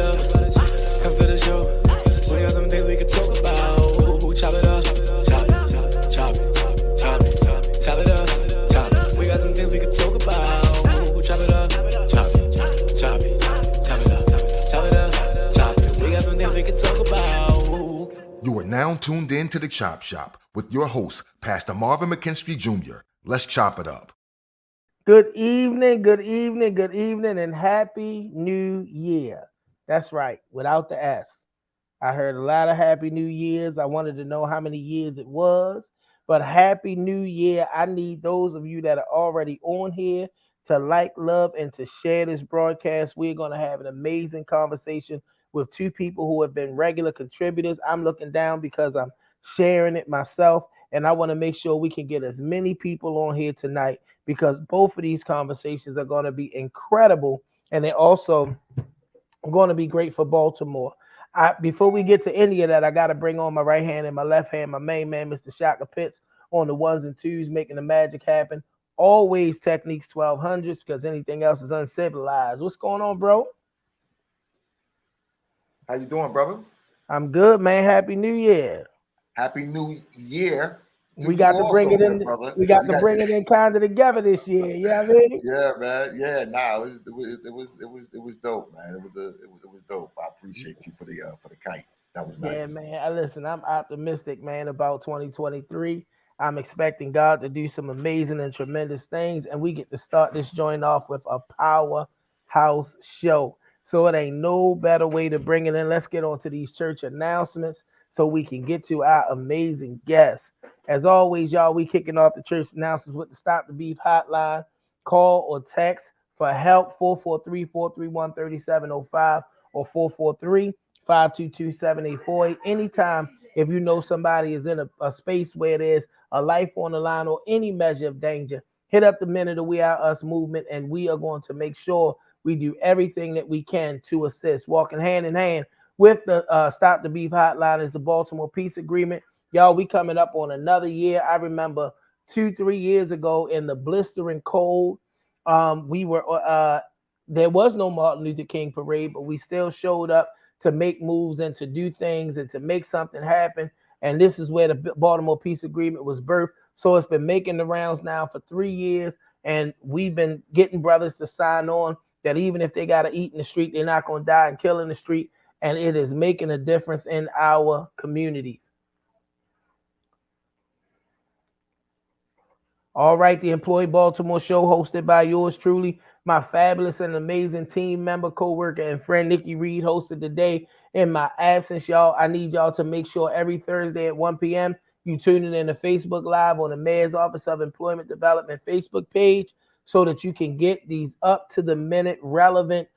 Come to the show. We got some things we can talk about. Chop it up, chop it, chop it, chop it, chop it up, chop it. We got some things we can talk about. Chop it up, chop it, chop it, chop it up, chop it up, chop it. We got some things we can talk about. You are now tuned in to the Chop Shop with your host, Pastor Marvin McKenstry Jr. Let's chop it up. Good evening, and Happy New Year. That's right, without the S. I heard a lot of Happy New Years. I wanted to know how many years it was, but Happy New Year. I need those of you that are already on here to like, love, and to share this broadcast. We're going to have an amazing conversation with two people who have been regular contributors. I'm looking down because I'm sharing it myself, and I want to make sure we can get as many people on here tonight because both of these conversations are going to be incredible, and they're also going to be great for Baltimore. Before we get to any of that, I got to bring on my right hand and my left hand, my main man, Mr. Shaka Pitts, on the ones and twos, making the magic happen. Always Techniques 1200s because anything else is uncivilized. What's going on, bro? How you doing, brother? I'm good, man. Happy New Year. Happy New Year. We got to bring it in. Brother. We got to bring it in kind of together this year. You know what I mean? Yeah, man. Yeah, it was dope, man. It was dope. I appreciate you for the kite. That was nice. Yeah, man. Listen, I'm optimistic, man, about 2023. I'm expecting God to do some amazing and tremendous things, and we get to start this joint off with a powerhouse show. So it ain't no better way to bring it in. Let's get on to these church announcements so we can get to our amazing guests. As always, y'all, we kicking off the church announcements with the Stop the Beef hotline. Call or text for help, 443-431-3705 or 443-522-7848. Anytime if you know somebody is in a space where there's a life on the line or any measure of danger, hit up the Men of the We Are Us movement, and we are going to make sure we do everything that we can to assist. Walking hand in hand with the Stop the Beef hotline is the Baltimore Peace Agreement. Y'all, we coming up on another year. I remember 2-3 years ago in the blistering cold, we were there was no Martin Luther King parade, but we still showed up to make moves and to do things and to make something happen. And this is where the Baltimore Peace Agreement was birthed. So it's been making the rounds now for 3 years, and we've been getting brothers to sign on that even if they got to eat in the street, they're not going to die and kill in the street. And it is making a difference in our communities. All right, the Employee Baltimore show hosted by yours truly, my fabulous and amazing team member, co-worker, and friend Nikki Reed, hosted today in my absence, y'all. I need y'all to make sure every Thursday at 1 p.m. you tune in to Facebook Live on the Mayor's Office of Employment Development Facebook page so that you can get these up-to-the-minute relevant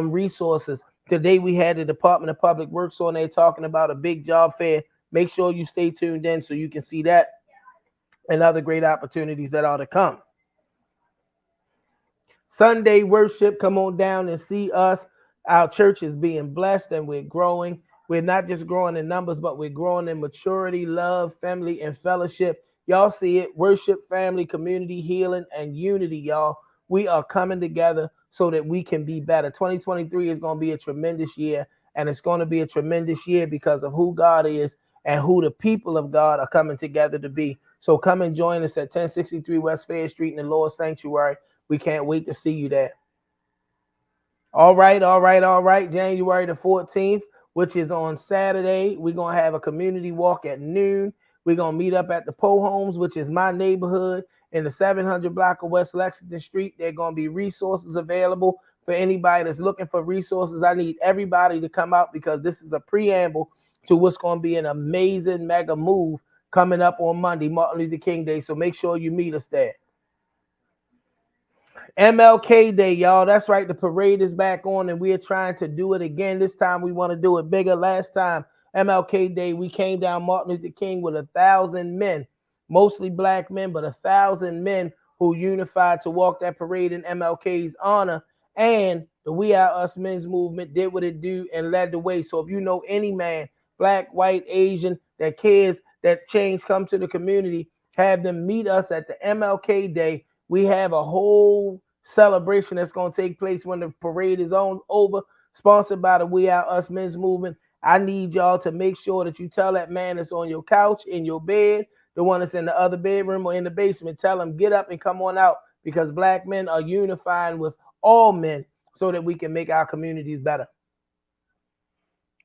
resources. Today we had the Department of Public Works on there talking about a big job fair. Make sure you stay tuned in so you can see that and other great opportunities that are to come. Sunday worship, come on down and see us. Our church is being blessed and we're growing. We're not just growing in numbers, but we're growing in maturity, love, family, and fellowship. Y'all see it, worship, family, community, healing, and unity, y'all. We are coming together so that we can be better. 2023 is going to be a tremendous year, and it's going to be a tremendous year because of who God is and who the people of God are coming together to be. So come and join us at 1063 West Fair Street in the Lord Sanctuary. We can't wait to see you there. All right. January the 14th, which is on Saturday, we're going to have a community walk at noon. We're going to meet up at the Poe Homes, which is my neighborhood in the 700 block of West Lexington Street. There are going to be resources available for anybody that's looking for resources. I need everybody to come out because this is a preamble to what's going to be an amazing mega move coming up on Monday, Martin Luther King Day. So make sure you meet us there. MLK Day, y'all. That's right. The parade is back on and we are trying to do it again. This time we want to do it bigger. Last time, MLK Day, we came down Martin Luther King with 1,000 men, mostly black men, but 1,000 men who unified to walk that parade in MLK's honor. And the We Are Us men's movement did what it do and led the way. So if you know any man, black, white, Asian, that cares that change come to the community, have them meet us at the MLK Day. We have a whole celebration that's going to take place when the parade is over. sponsored by the We Are Us Men's Movement. I need y'all to make sure that you tell that man that's on your couch, in your bed, the one that's in the other bedroom or in the basement, tell him get up and come on out, because black men are unifying with all men so that we can make our communities better.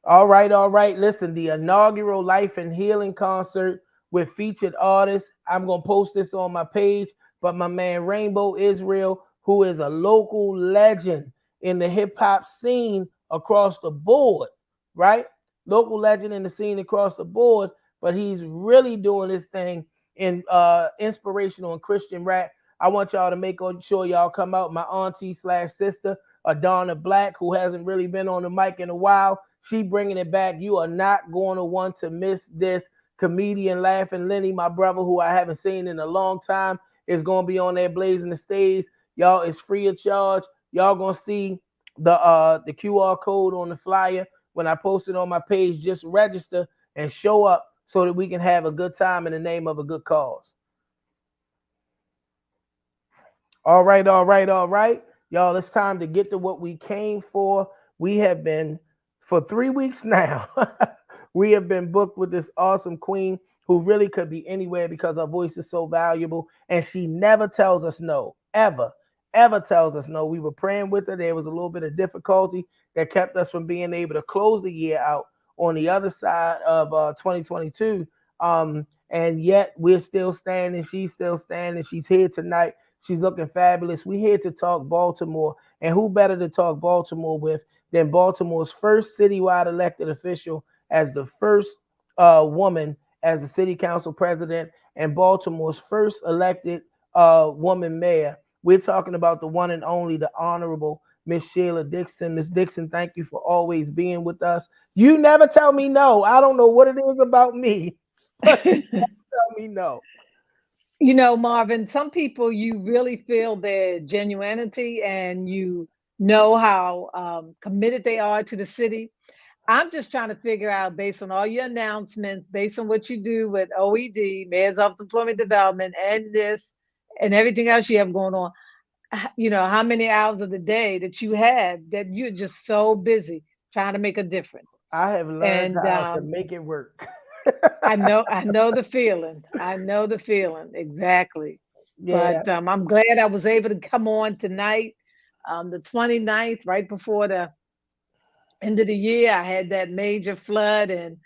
All right, all right. Listen, the inaugural Life and Healing concert with featured artists. I'm going to post this on my page, but my man Rainbow Israel, who is a local legend in the hip hop scene across the board, right? Local legend in the scene across the board, but he's really doing this thing in inspirational and Christian rap. I want y'all to make sure y'all come out. My auntie slash sister, Adana Black, who hasn't really been on the mic in a while, she bringing it back. You are not going to want to miss this. Comedian Laughing Lenny, my brother, who I haven't seen in a long time, is going to be on there blazing the stage. Y'all, it's free of charge. Y'all going to see the QR code on the flyer when I post it on my page. Just register and show up so that we can have a good time in the name of a good cause. All right, all right, all right. Y'all, it's time to get to what we came for. We have been, for 3 weeks now, we have been booked with this awesome queen who really could be anywhere because her voice is so valuable. And she never tells us no, ever tells us no. We were praying with her. There was a little bit of difficulty that kept us from being able to close the year out on the other side of 2022. And yet we're still standing. She's still standing. She's here tonight. She's looking fabulous. We're here to talk Baltimore. And who better to talk Baltimore with than Baltimore's first citywide elected official, as the first woman as the city council president, and Baltimore's first elected woman mayor. We're talking about the one and only, the Honorable Miss Sheila Dixon. Miss Dixon, thank you for always being with us. You never tell me no. I don't know what it is about me, but you never tell me no. You know, Marvin, some people you really feel their genuinity and you know how committed they are to the city. I'm just trying to figure out, based on all your announcements, based on what you do with OED, Mayor's Office of Employment Development, and this and everything else you have going on, you know, how many hours of the day that you have that you're just so busy trying to make a difference. I have learned And how to make it work. I know the feeling. I know the feeling exactly. Yeah, But I'm glad I was able to come on tonight, the 29th, right before the end of the year. I had that major flood, and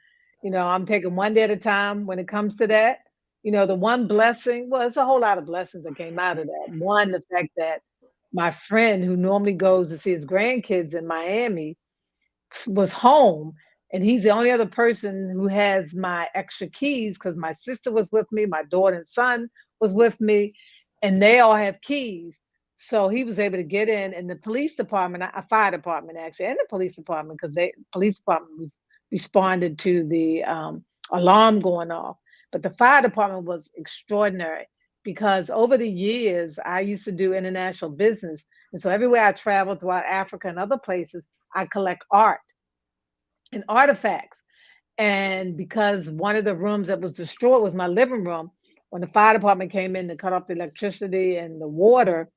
you know, I'm taking one day at a time when it comes to that. You know, the one blessing, well, it's a whole lot of blessings that came out of that. One, the fact that my friend who normally goes to see his grandkids in Miami was home, and he's the only other person who has my extra keys, because my sister was with me, my daughter and son was with me, and they all have keys. So he was able to get in, and the police department, a fire department actually, and the police department, because they police department responded to the alarm going off. But the fire department was extraordinary, because over the years I used to do international business, and so everywhere I traveled throughout Africa and other places, I collect art and artifacts. And because one of the rooms that was destroyed was my living room, when the fire department came in to cut off the electricity and the water,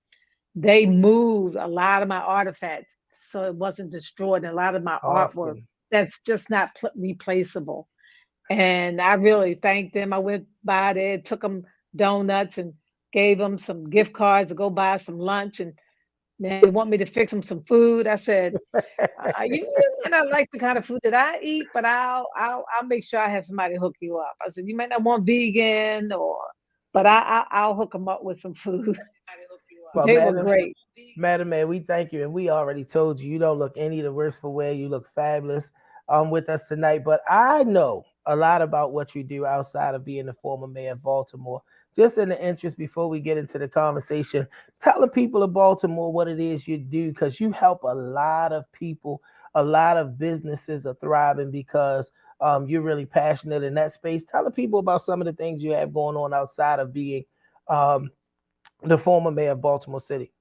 they moved a lot of my artifacts so it wasn't destroyed, and a lot of my artwork awesome. that's just not replaceable. And I really thanked them. I went by there, took them donuts, and gave them some gift cards to go buy some lunch. And now they want me to fix them some food. I said, you might not like the kind of food that I eat, but I'll make sure I have somebody hook you up. I said, you might not want vegan, but I'll hook them up with some food. Well, They were madam, great. Madam Mayor, we thank you, and we already told you you don't look any the worse for wear. You look fabulous with us tonight. But I know a lot about what you do outside of being the former mayor of Baltimore. Just in the interest, before we get into the conversation, tell the people of Baltimore what it is you do, because you help a lot of people. A lot of businesses are thriving because you're really passionate in that space. Tell the people about some of the things you have going on outside of being um, the former mayor of Baltimore City.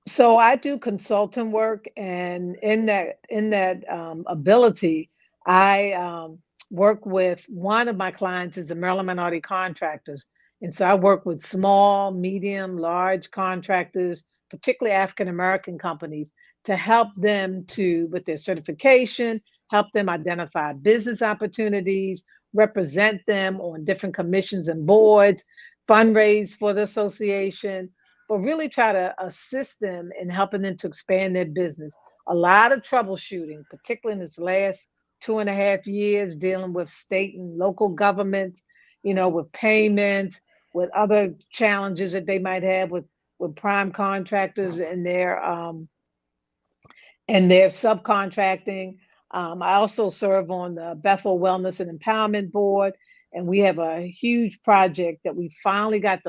So I do consultant work, and in that ability, I work with, one of my clients is the Maryland Minority Contractors, and so I work with small, medium, large contractors, particularly African American companies, to help them with their certification, help them identify business opportunities, represent them on different commissions and boards, fundraise for the association, but really try to assist them in helping them to expand their business. A lot of troubleshooting, particularly in this last 2.5 years, dealing with state and local governments, with payments, with other challenges that they might have with prime contractors and their subcontracting. I also serve on the Bethel Wellness and Empowerment Board, and we have a huge project that we finally got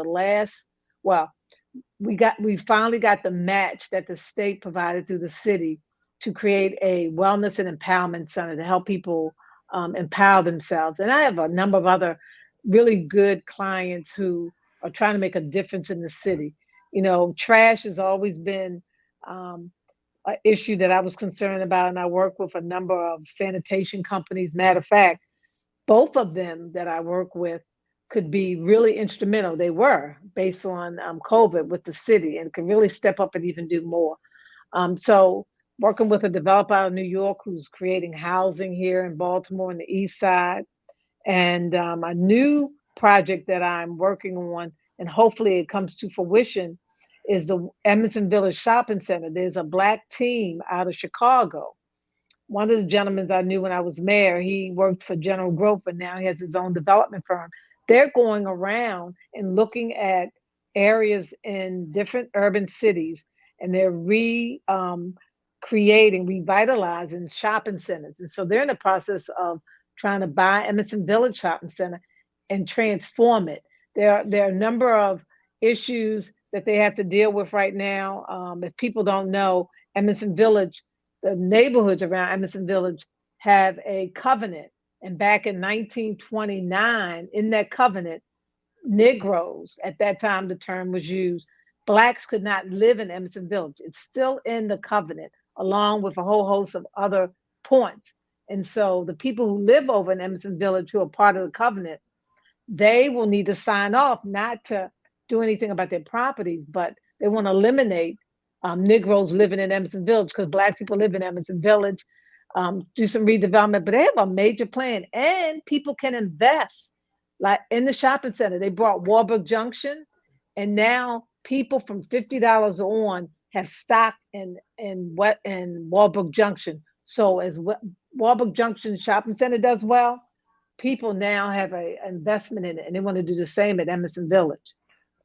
we finally got the match that the state provided through the city to create a wellness and empowerment center to help people empower themselves. And I have a number of other really good clients who are trying to make a difference in the city. Trash has always been an issue that I was concerned about, and I work with a number of sanitation companies. Matter of fact, both of them that I work with could be really instrumental. They were based on COVID with the city, and could really step up and even do more. So working with a developer out of New York who's creating housing here in Baltimore on the east side, and a new project that I'm working on, and hopefully it comes to fruition, is the Emerson Village Shopping Center. There's a Black team out of Chicago. One of the gentlemen I knew when I was mayor, he worked for General Growth, and now he has his own development firm. They're going around and looking at areas in different urban cities, and they're revitalizing shopping centers. And so they're in the process of trying to buy Emerson Village Shopping Center and transform it. There are a number of issues that they have to deal with right now. If people don't know, Emerson Village, the neighborhoods around Emerson Village have a covenant. And back in 1929, in that covenant, Negroes, at that time the term was used, Blacks could not live in Emerson Village. It's still in the covenant, along with a whole host of other points. And so the people who live over in Emerson Village who are part of the covenant, they will need to sign off not to do anything about their properties, but they want to eliminate Negroes living in Emerson Village, because Black people live in Emerson Village, do some redevelopment. But they have a major plan, and people can invest. Like in the shopping center, they brought Warburg Junction, and now people from $50 on have stock in Warburg Junction. So as Warburg Junction Shopping Center does well, people now have an investment in it, and they want to do the same at Emerson Village.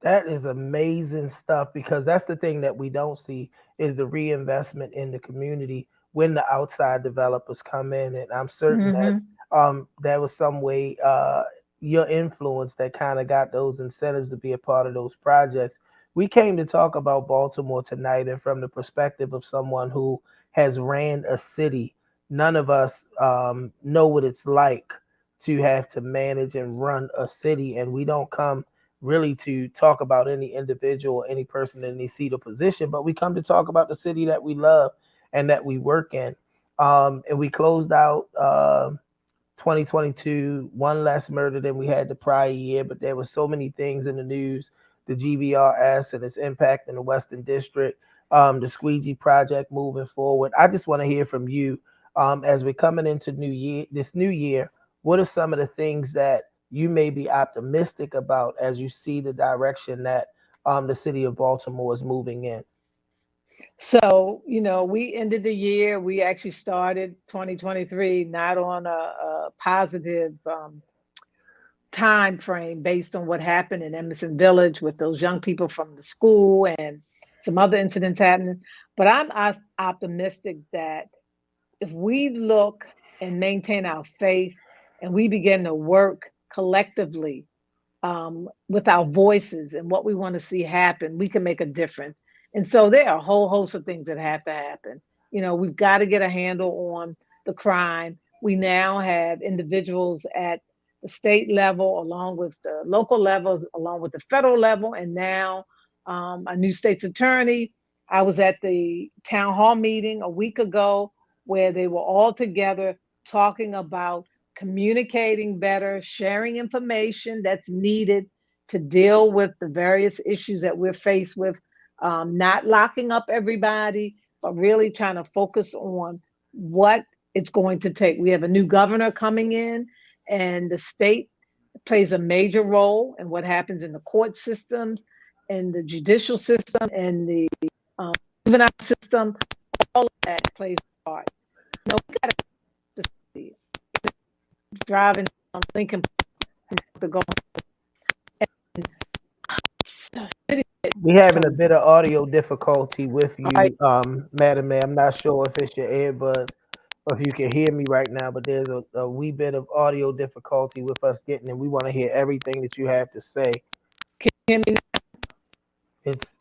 That is amazing stuff, because that's the thing that we don't see is the reinvestment in the community when the outside developers come in. And I'm certain that there was some way your influence that kind of got those incentives to be a part of those projects. We came to talk about Baltimore tonight, and from the perspective of someone who has ran a city, none of us know what it's like to have to manage and run a city. And we don't come really to talk about any individual or any person in any seat or position, but we come to talk about the city that we love and that we work in. And we closed out 2022, one less murder than we had the prior year, but there were so many things in the news: the GVRS and its impact in the Western District, the Squeegee Project moving forward. I just want to hear from you as we're coming into this new year. What are some of the things that you may be optimistic about as you see the direction that the city of Baltimore is moving in? So, we ended the year, we actually started 2023 not on a positive time frame based on what happened in Emerson Village with those young people from the school and some other incidents happening. But I'm optimistic that if we look and maintain our faith and we begin to work collectively with our voices and what we want to see happen, we can make a difference. And so there are a whole host of things that have to happen. We've got to get a handle on the crime. We now have individuals at the state level, along with the local levels, along with the federal level, and now a new state's attorney. I was at the town hall meeting a week ago where they were all together talking about communicating better, sharing information that's needed to deal with the various issues that we're faced with, not locking up everybody, but really trying to focus on what it's going to take. We have a new governor coming in, and the state plays a major role in what happens in the court systems, in the judicial system, and the um, juvenile system. All of that plays a part. We got to see driving on Lincoln to go. We having a bit of audio difficulty with All right, you, Madam May. I'm not sure if it's your earbuds or if you can hear me right now, but there's a wee bit of audio difficulty with us getting, and we want to hear everything that you have to say. can you hear me now?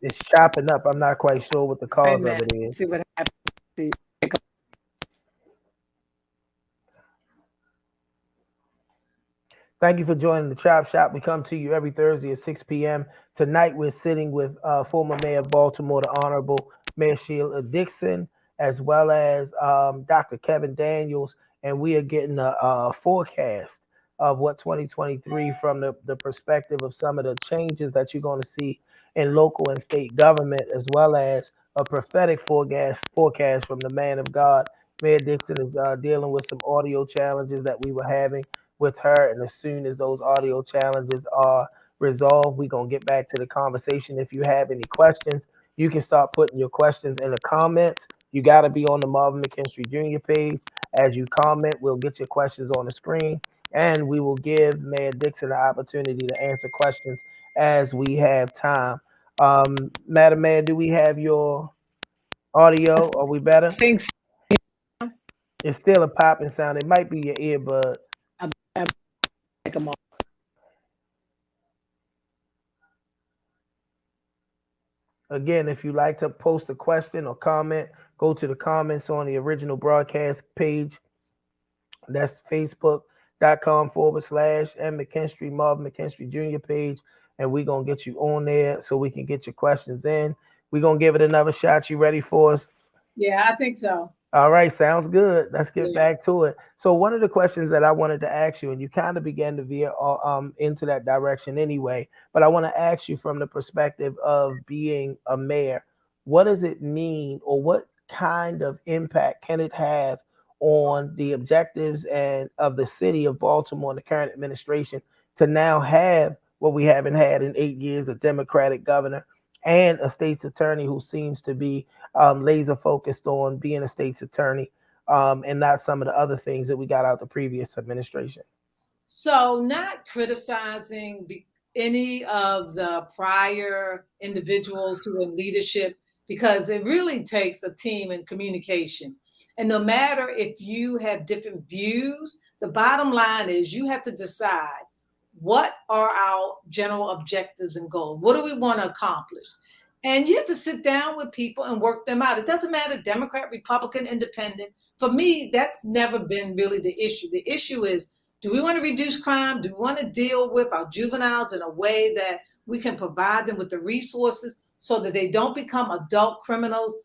It's chopping up. I'm not quite sure what the Wait a cause of minute. it is. See what happens. See. Thank you for joining the Chop Shop. We come to you every Thursday at 6 p.m. Tonight, we're sitting with former Mayor of Baltimore, the Honorable Mayor Sheila Dixon, as well as Dr. Kevin Daniels, and we are getting a forecast of what 2023 from the perspective of some of the changes that you're going to see in local and state government, as well as a prophetic forecast from the man of God. Mayor Dixon is dealing with some audio challenges that we were having with her, and as soon as those audio challenges are resolved, we're going to get back to the conversation. If you have any questions, you can start putting your questions in the comments. You got to be on the Marvin McKenstry Jr. page. As you comment, we'll get your questions on the screen, and we will give Mayor Dixon the opportunity to answer questions as we have time. Madam Mayor, do we have your audio? Are we better? Things It's still a popping sound. It might be your earbuds. I take them off. Again, if you'd like to post a question or comment, go to the comments on the original broadcast page. That's facebook.com/and McKenstry, Marvin McKenstry Jr. page. And we're going to get you on there so we can get your questions in. We're going to give it another shot. You ready for us? Yeah, I think so. All right, sounds good. Let's get Yeah. back to it. So one of the questions that I wanted to ask you, and you kind of began to veer into that direction anyway, but I want to ask you from the perspective of being a mayor, what does it mean, or what kind of impact can it have on the objectives and of the city of Baltimore and the current administration to now have what we haven't had in 8 years, a Democratic governor and a state's attorney who seems to be laser focused on being a state's attorney, and not some of the other things that we got out the previous administration. So, not criticizing any of the prior individuals who were in leadership, because it really takes a team and communication. And no matter if you have different views, the bottom line is you have to decide, what are our general objectives and goals? What do we want to accomplish? And you have to sit down with people and work them out. It doesn't matter, Democrat, Republican, Independent. For me, that's never been really the issue. The issue is, do we want to reduce crime? Do we want to deal with our juveniles in a way that we can provide them with the resources so that they don't become adult criminals?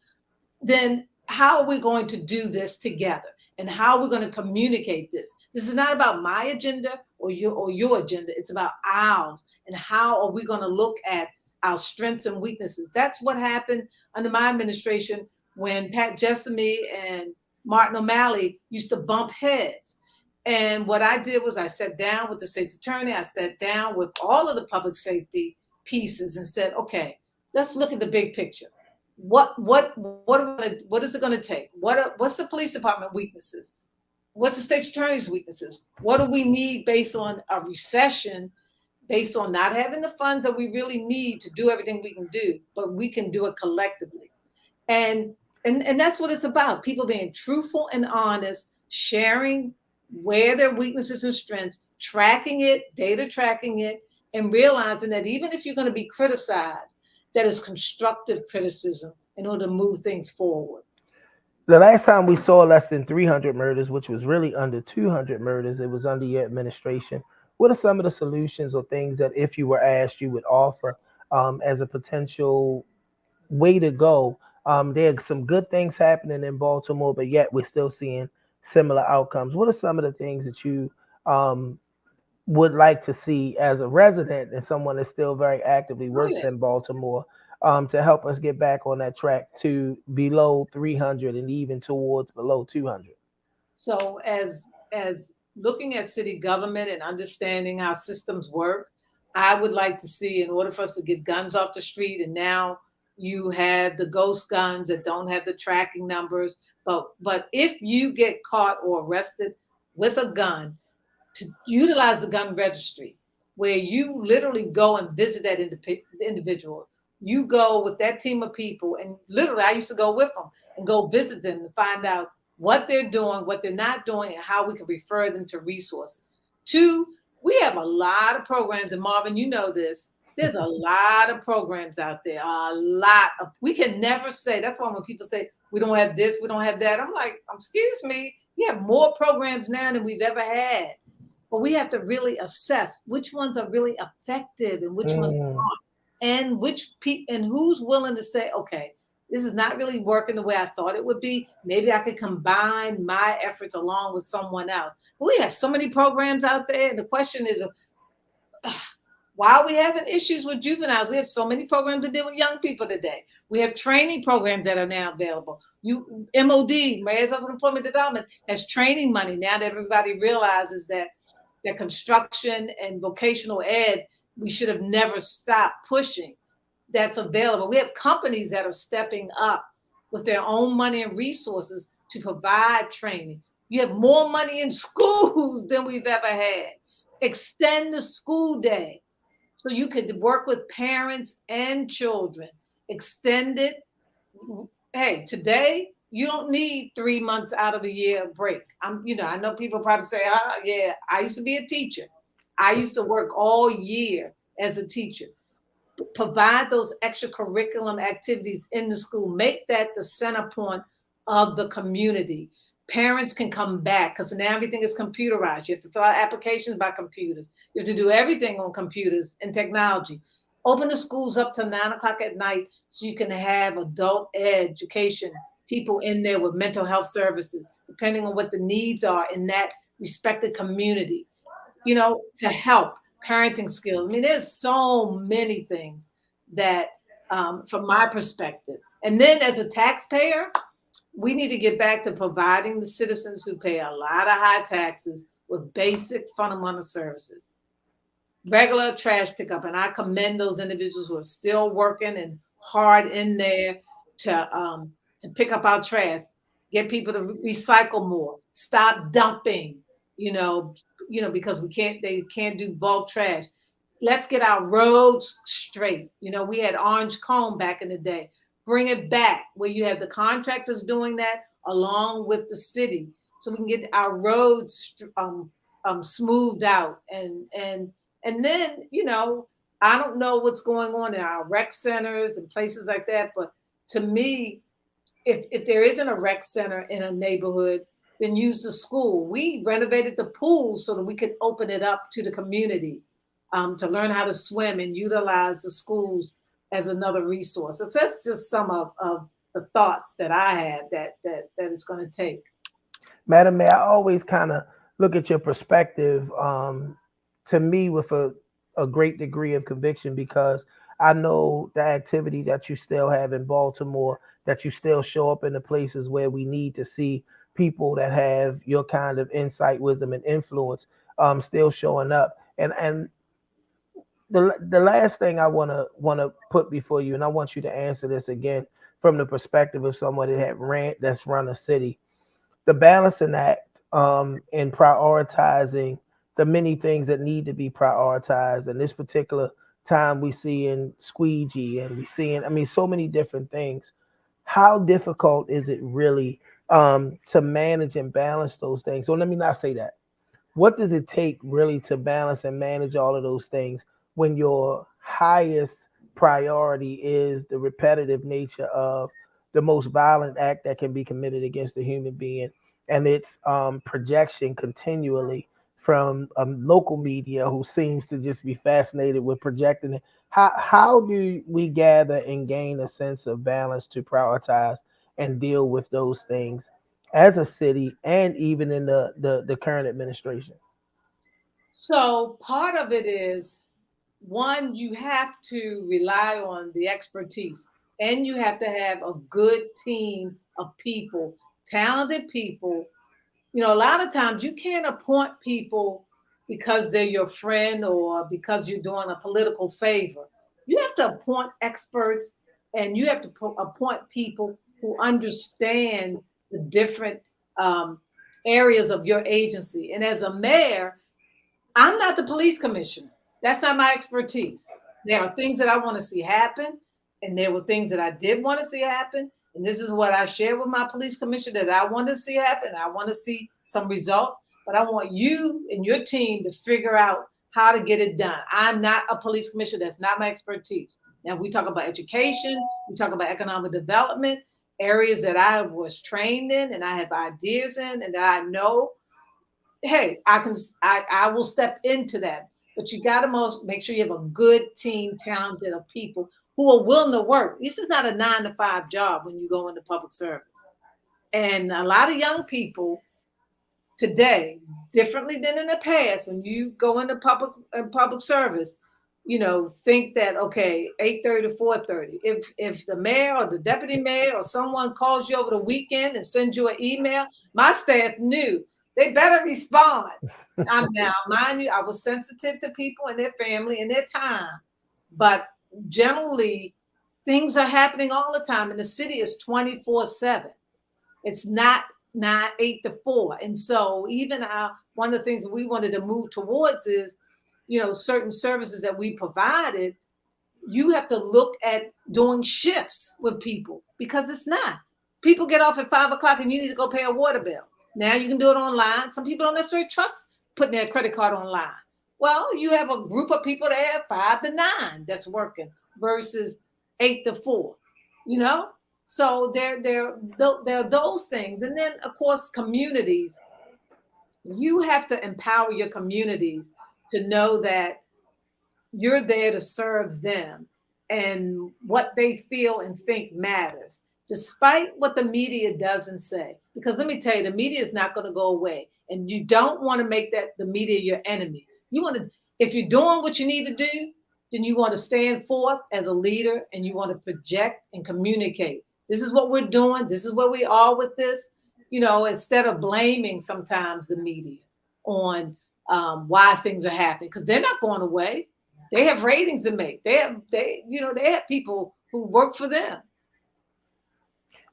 Then how are we going to do this together? And how are we going to communicate this? This is not about my agenda or your agenda. It's about ours. And how are we going to look at our strengths and weaknesses? That's what happened under my administration when Pat Jessamy and Martin O'Malley used to bump heads. And what I did was I sat down with the state's attorney. I sat down with all of the public safety pieces and said, okay, let's look at the big picture. What is it going to take? What's the police department weaknesses? What's the state's attorney's weaknesses? What do we need based on a recession, based on not having the funds that we really need to do everything we can do, but we can do it collectively. And that's what it's about. People being truthful and honest, sharing where their weaknesses and strengths, tracking it, data tracking it, and realizing that even if you're going to be criticized, that is constructive criticism in order to move things forward. The last time we saw less than 300 murders, which was really under 200 murders, it was under your administration. What are some of the solutions or things that, if you were asked, you would offer as a potential way to go? There are some good things happening in Baltimore, but yet we're still seeing similar outcomes. What are some of the things that you would like to see as a resident and someone that still very actively works in Baltimore? to help us get back on that track to below 300 and even towards below 200? So as looking at city government and understanding how systems work, I would like to see, in order for us to get guns off the street, and now you have the ghost guns that don't have the tracking numbers, but if you get caught or arrested with a gun, to utilize the gun registry, where you literally go and visit that individual. You go with that team of people, and literally, I used to go with them and go visit them and find out what they're doing, what they're not doing, and how we can refer them to resources. Two, we have a lot of programs, and Marvin, you know this. There's a lot of programs out there. A lot of, we can never say. That's why when people say we don't have this, we don't have that, I'm like, excuse me, we have more programs now than we've ever had. But we have to really assess which ones are really effective and which ones aren't, and and who's willing to say, okay, this is not really working the way I thought it would be. Maybe I could combine my efforts along with someone else. But we have so many programs out there, and the question is, why are we having issues with juveniles? We have so many programs to deal with young people today. We have training programs that are now available. MOD, Mayors of Employment Development, has training money now that everybody realizes that construction and vocational ed, we should have never stopped pushing. That's available. We have companies that are stepping up with their own money and resources to provide training. You have more money in schools than we've ever had. Extend the school day so you could work with parents and children. Extend it. Hey, today, you don't need 3 months out of the year break. I know people probably say, yeah, I used to be a teacher. I used to work all year as a teacher. Provide those extracurriculum activities in the school. Make that the center point of the community. Parents can come back because now everything is computerized. You have to fill out applications by computers. You have to do everything on computers and technology. Open the schools up to 9:00 at night so you can have adult education, people in there with mental health services, depending on what the needs are in that respected community, to help parenting skills. I mean, there's so many things that, from my perspective. And then as a taxpayer, we need to get back to providing the citizens who pay a lot of high taxes with basic fundamental services. Regular trash pickup, and I commend those individuals who are still working and hard in there to pick up our trash, get people to recycle more, stop dumping, because they can't do bulk trash. Let's get our roads straight. We had orange cone back in the day. Bring it back where you have the contractors doing that along with the city, so we can get our roads smoothed out. And then, I don't know what's going on in our rec centers and places like that, but to me, if there isn't a rec center in a neighborhood, then use the school. We renovated the pool so that we could open it up to the community to learn how to swim and utilize the schools as another resource. So that's just some of the thoughts that I had that it's going to take. Madam Mayor, I always kind of look at your perspective, to me, with a great degree of conviction, because I know the activity that you still have in Baltimore, that you still show up in the places where we need to see people that have your kind of insight, wisdom, and influence still showing up. And the last thing I want to put before you, and I want you to answer this again from the perspective of someone that's run a city, the balancing act in prioritizing the many things that need to be prioritized. And this particular time we see in squeegee, and we see so many different things. How difficult is it really to manage and balance those things? So let me not say that. What does it take really to balance and manage all of those things when your highest priority is the repetitive nature of the most violent act that can be committed against a human being, and its projection continually from local media, who seems to just be fascinated with projecting it? How do we gather and gain a sense of balance to prioritize and deal with those things as a city and even in the current administration? So part of it is one, you have to rely on the expertise, and you have to have a good team of people, talented people. You know, a lot of times you can't appoint people because they're your friend or because you're doing a political favor. You have to appoint experts, and you have to appoint people who understand the different areas of your agency. And as a mayor, I'm not the police commissioner. That's not my expertise. There are things that I want to see happen, and there were things that I did want to see happen. And this is what I shared with my police commissioner that I want to see happen. I want to see some results, but I want you and your team to figure out how to get it done. I'm not a police commissioner. That's not my expertise. Now, we talk about education, we talk about economic development, areas that I was trained in and I have ideas in and that I know. Hey, I will step into that. But you got to make sure you have a good team, talented of people who are willing to work. This is not a 9-to-5 job when you go into public service. And a lot of young people today, differently than in the past, when you go into public service, you know, think that, okay, 8:30 to 4:30. If the mayor or the deputy mayor or someone calls you over the weekend and sends you an email, my staff knew they better respond. Now, mind you, I was sensitive to people and their family and their time, but generally things are happening all the time, and the city is 24/7. It's not 8 to 4. And so even one of the things we wanted to move towards is, you know, certain services that we provided, you have to look at doing shifts with people, because it's not. People get off at 5 o'clock and you need to go pay a water bill. Now you can do it online. Some people don't necessarily trust putting their credit card online. Well, you have a group of people that have 5 to 9 that's working versus 8 to 4, you know? So there are those things. And then, of course, communities. You have to empower your communities to know that you're there to serve them and what they feel and think matters, despite what the media doesn't say. Because let me tell you, the media is not going to go away. And you don't want to make the media your enemy. You want to, if you're doing what you need to do, then you want to stand forth as a leader and you want to project and communicate. This is what we're doing. This is where we are with this. You know, instead of blaming sometimes the media on why things are happening, because they're not going away. They have ratings to make. They have people who work for them.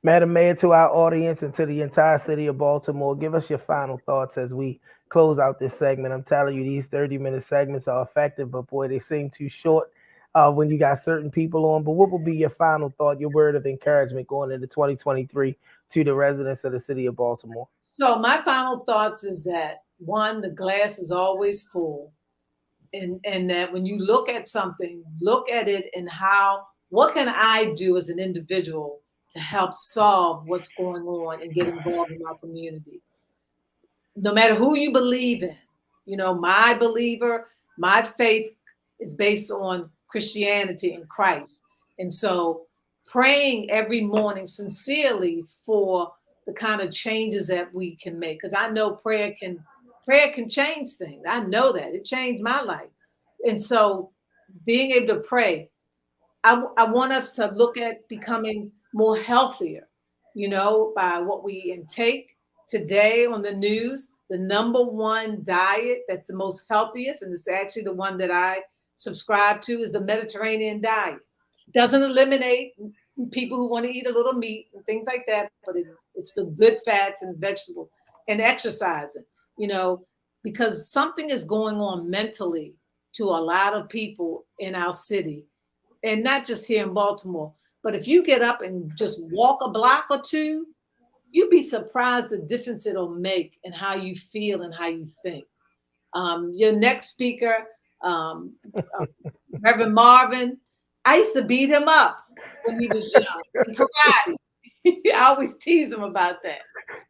Madam Mayor, to our audience and to the entire city of Baltimore, give us your final thoughts as we close out this segment. I'm telling you, these 30-minute segments are effective, but boy, they seem too short when you got certain people on. But what will be your final thought, your word of encouragement going into 2023 to the residents of the city of Baltimore? So my final thoughts is that, one, the glass is always full. And that when you look at something, look at it and what can I do as an individual to help solve what's going on and get involved in our community? No matter who you believe in, you know, my faith is based on Christianity and Christ. And so praying every morning sincerely for the kind of changes that we can make. Because I know prayer can change things. I know that. It changed my life. And so being able to pray, I want us to look at becoming more healthier, you know, by what we intake. Today on the news, the number one diet that's the most healthiest, and it's actually the one that I subscribe to, is the Mediterranean diet. It doesn't eliminate people who want to eat a little meat and things like that, but it's the good fats and vegetables and exercising, you know, because something is going on mentally to a lot of people in our city, and not just here in Baltimore. But if you get up and just walk a block or two, you'd be surprised the difference it'll make in how you feel and how you think. Your next speaker, Reverend Marvin, I used to beat him up when he was young in karate. I always tease him about that.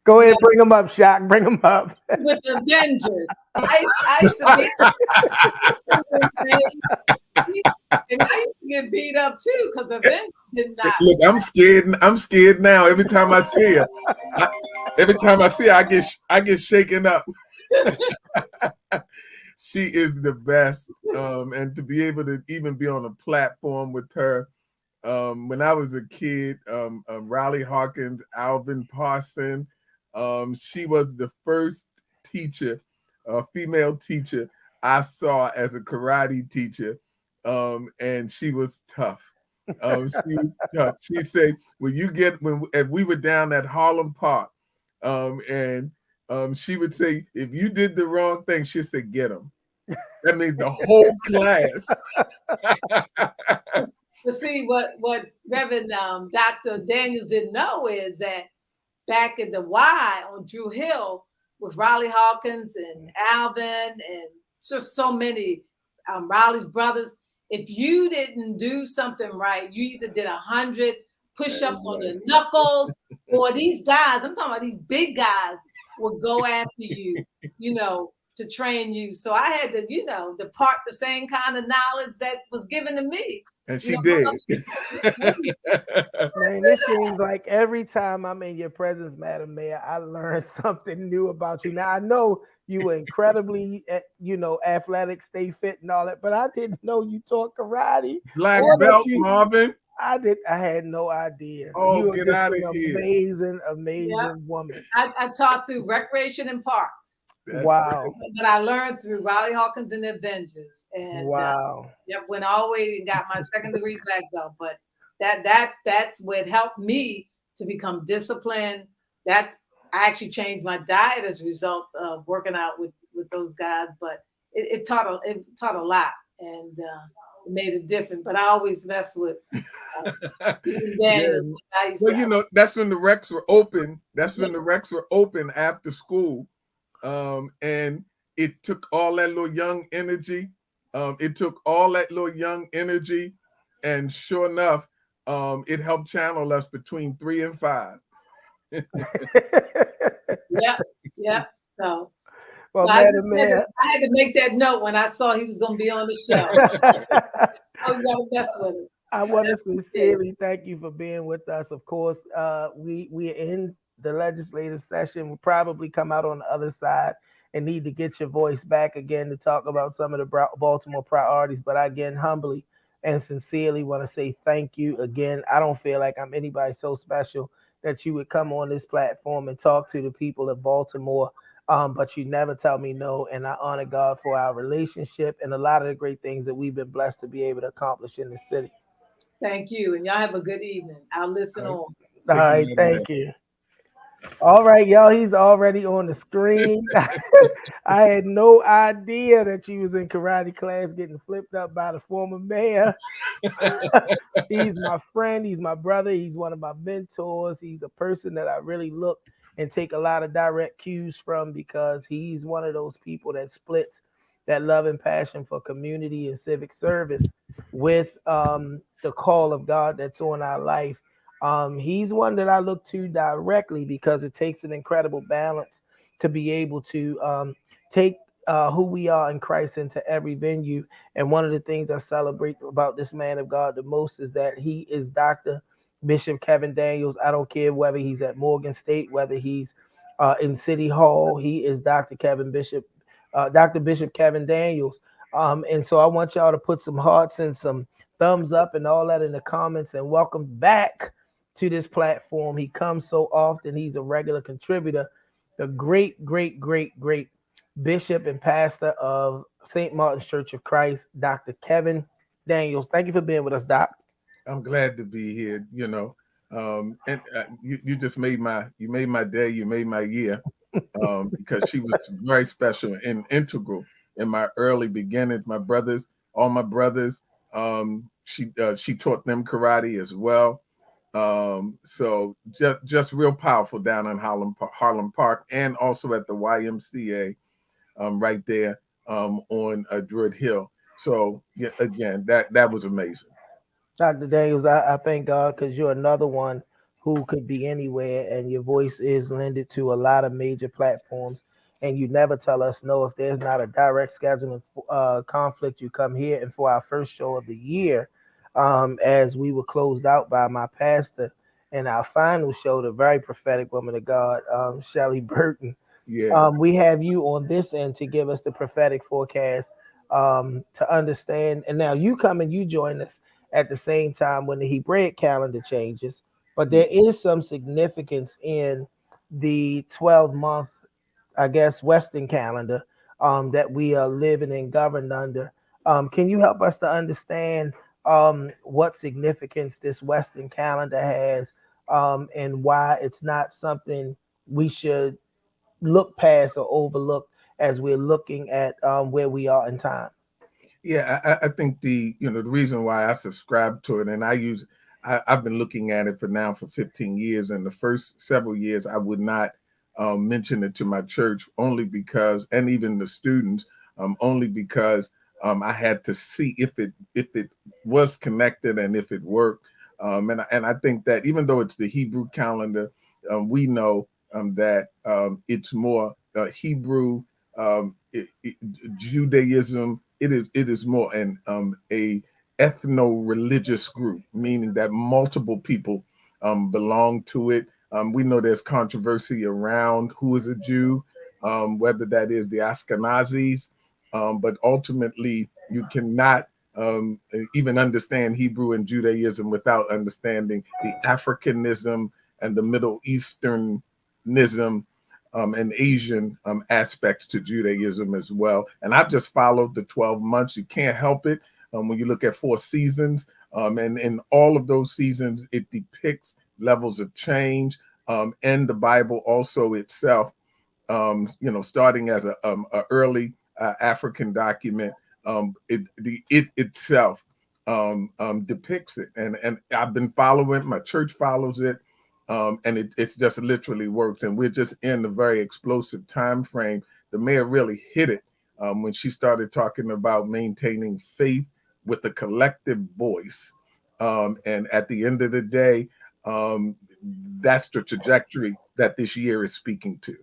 Go ahead, bring him up, Shaq. Bring him up. With the Avengers. I used to get beat up too, because Avengers did not. Look, I'm scared now. Every time I see her, I get shaken up. She is the best. And to be able to even be on a platform with her. When I was a kid, Riley Hawkins, Alvin Parson, she was the first teacher, female teacher I saw as a karate teacher, and she was tough. She was tough. She said, "When you get and we were down at Harlem Park, and she would say, if you did the wrong thing, she'd say, get him. That means the whole class." But see, what Reverend Dr. Daniels didn't know is that back in the Y on Drew Hill with Riley Hawkins and Alvin and so many Riley's brothers, if you didn't do something right, you either did 100 push-ups on your knuckles, or these guys, I'm talking about these big guys, would go after you, to train you. So I had to, depart the same kind of knowledge that was given to me. And she did. Man, it seems like every time I'm in your presence, Madam Mayor, I learn something new about you. Now, I know you were incredibly, athletic, stay fit and all that, but I didn't know you taught karate. Black belt, Marvin. I had no idea. Oh, you were get just out of an here. amazing woman. I taught through Recreation and Parks. Wow. But I learned through Riley Hawkins and the Avengers. And wow. Went all the way and got my second degree black belt. But that's what helped me to become disciplined. I actually changed my diet as a result of working out with those guys. But it taught a lot, and it made it different. But I always mess with Daniels. Well, that's when the recs were open. That's when the recs were open after school. And it took all that little young energy. And sure enough, it helped channel us between 3 and 5. Yep. So, well, I had to make that note when I saw he was going to be on the show. I was going to mess with him. I want to sincerely thank you for being with us. Of course, we're in the legislative session. We'll probably come out on the other side and need to get your voice back again to talk about some of the Baltimore priorities. But I, again, humbly and sincerely want to say thank you again. I don't feel like I'm anybody so special that you would come on this platform and talk to the people of Baltimore, but you never tell me no. And I honor God for our relationship and a lot of the great things that we've been blessed to be able to accomplish in the city. Thank you. And y'all have a good evening. I'll listen on. All right. Thank you. All right, y'all. He's already on the screen. I had no idea that you was in karate class getting flipped up by the former mayor. He's my friend. He's my brother. He's one of my mentors. He's a person that I really look and take a lot of direct cues from, because he's one of those people that splits that love and passion for community and civic service with the call of God that's on our life. He's one that I look to directly because it takes an incredible balance to be able to take who we are in Christ into every venue. And one of the things I celebrate about this man of God the most is that he is Dr. Bishop Kevin Daniels. I don't care whether he's at Morgan State, whether he's in City Hall, he is Dr. Bishop Kevin Daniels. And so I want y'all to put some hearts and some thumbs up and all that in the comments, and welcome back to this platform. He comes so often. He's a regular contributor. The great Bishop and Pastor of St. Martin's Church of Christ, Dr. Kevin Daniels. Thank you for being with us, Doc. I'm glad to be here. And you just made my day. You made my year, because she was very special and integral in my early beginnings. All my brothers. She taught them karate as well. So just real powerful down in Harlem Park, and also at the YMCA, right there on Druid Hill. So yeah, again, that was amazing. Dr. Daniels, I thank God, because you're another one who could be anywhere, and your voice is lended to a lot of major platforms, and you never tell us no. If there's not a direct scheduling conflict, you come here. And for our first show of the year, as we were closed out by my pastor, and our final show, the very prophetic woman of God, Shelley Burton, Yeah. We have you on this end to give us the prophetic forecast, to understand. And now you come and you join us at the same time when the Hebraic calendar changes. But there is some significance in the 12-month, I guess, Western calendar, that we are living and governed under. Can you help us to understand what significance this Western calendar has, and why it's not something we should look past or overlook as we're looking at where we are in time? Yeah, I think the reason why I subscribe to it, and I've been looking at it for 15 years, and the first several years I would not mention it to my church, only because, and even the students, only because I had to see if it was connected and if it worked. And I think that even though it's the Hebrew calendar, we know that it's more Hebrew, Judaism. It is more a ethno-religious group, meaning that multiple people belong to it. We know there's controversy around who is a Jew, whether that is the Ashkenazis, but ultimately you cannot even understand Hebrew and Judaism without understanding the Africanism and the Middle Easternism and Asian aspects to Judaism as well. And I've just followed the 12 months. You can't help it when you look at 4 seasons. And in all of those seasons, it depicts levels of change. And the Bible also itself, starting as a early African document, it itself depicts it, and I've been following it. My church follows it, and it's just literally works. And we're just in a very explosive time frame. The mayor really hit it when she started talking about maintaining faith with a collective voice. And at the end of the day, that's the trajectory that this year is speaking to.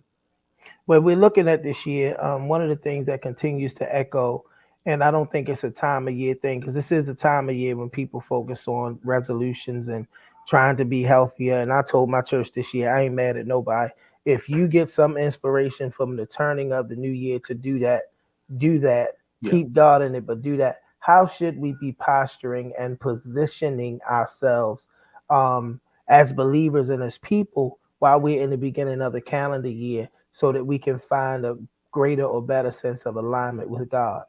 When we're looking at this year, one of the things that continues to echo, and I don't think it's a time of year thing, because this is a time of year when people focus on resolutions and trying to be healthier. And I told my church this year, I ain't mad at nobody. If you get some inspiration from the turning of the new year to do that, do that. Yeah. Keep God in it, but do that. How should we be posturing and positioning ourselves as believers and as people while we're in the beginning of the calendar year, so that we can find a greater or better sense of alignment with God?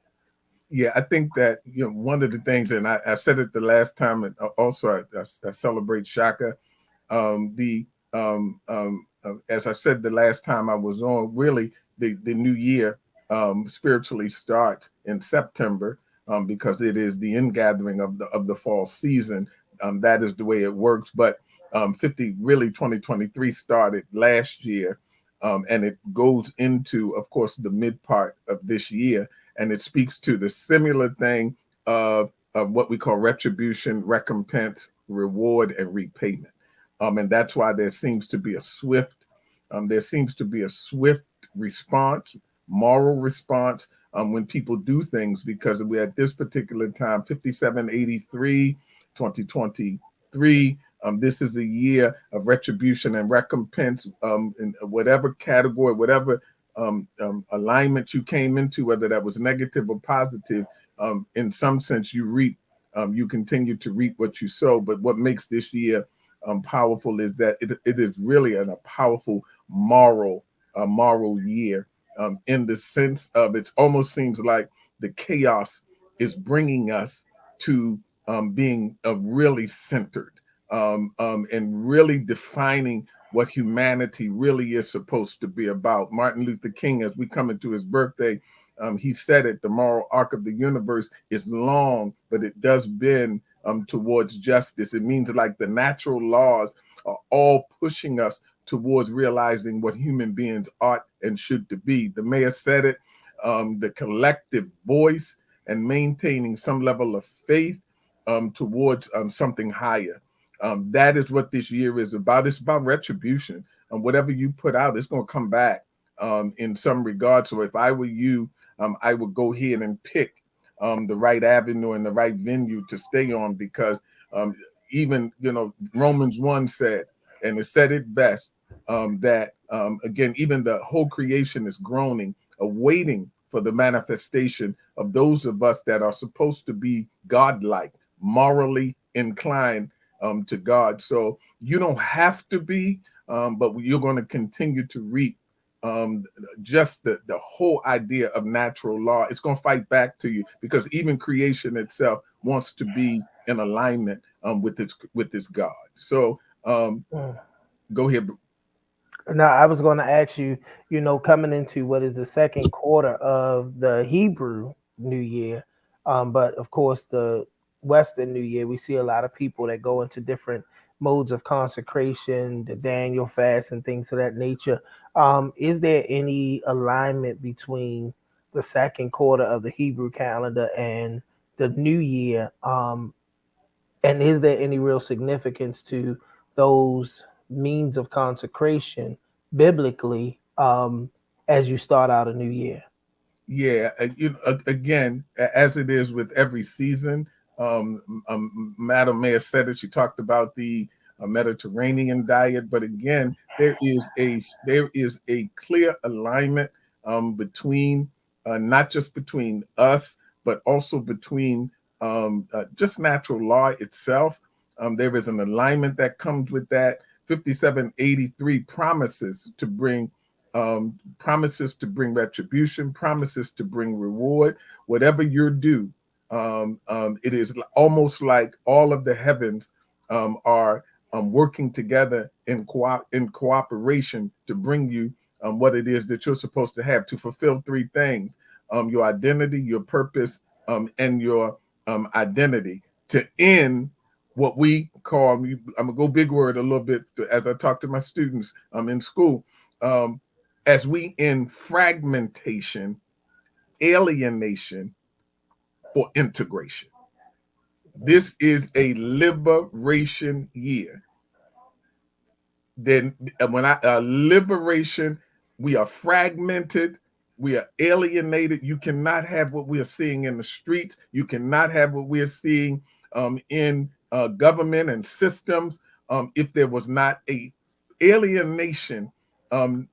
Yeah, I think that one of the things, and I said it the last time, and also I celebrate Shaka. The As I said the last time I was on, really the new year spiritually starts in September, because it is the ingathering of the fall season. That is the way it works. But 2023 started last year, and it goes into, of course, the mid part of this year, and it speaks to the similar thing of what we call retribution, recompense, reward, and repayment. And that's why there seems to be a swift response, moral response, when people do things, because we're at this particular time, 5783, 2023. This is a year of retribution and recompense, in whatever category, whatever alignment you came into, whether that was negative or positive. In some sense, you continue to reap what you sow. But what makes this year powerful is that it is really a powerful moral year, in the sense of, it almost seems like the chaos is bringing us to being really centered, and really defining what humanity really is supposed to be about. Martin Luther King, as we come into his birthday, he said it, the moral arc of the universe is long, but it does bend towards justice. It means like the natural laws are all pushing us towards realizing what human beings ought and should to be. The mayor said it, the collective voice and maintaining some level of faith towards something higher. That is what this year is about. It's about retribution. Whatever you put out, it's going to come back in some regard. So if I were you, I would go ahead and pick the right avenue and the right venue to stay on, because even Romans 1 said, and it said it best, that again, even the whole creation is groaning, awaiting for the manifestation of those of us that are supposed to be godlike, morally inclined to God. So you don't have to be, but you're going to continue to reap just the whole idea of natural law. It's going to fight back to you because even creation itself wants to be in alignment with its God. So go ahead. Now, I was going to ask you, coming into what is the second quarter of the Hebrew New Year, but of course, the Western New Year, we see a lot of people that go into different modes of consecration, the Daniel fast, and things of that nature. Is there any alignment between the second quarter of the Hebrew calendar and the New Year? And is there any real significance to those means of consecration biblically as you start out a new year? Yeah, again, as it is with every season, Madam Mayor said it. She talked about the Mediterranean diet, but again, there is a clear alignment between not just between us, but also between just natural law itself. There is an alignment that comes with that. 5783 promises to bring retribution, promises to bring reward, whatever you're due. It is almost like all of the heavens are working together in cooperation to bring you what it is that you're supposed to have to fulfill three things: your identity, your purpose, and your identity to end what we call. I'm gonna go big word a little bit as I talk to my students in school. As we end fragmentation, alienation, or integration. This is a liberation year. Then when liberation, we are fragmented, we are alienated. You cannot have what we are seeing in the streets. You cannot have what we are seeing in government and systems if there was not a alienation from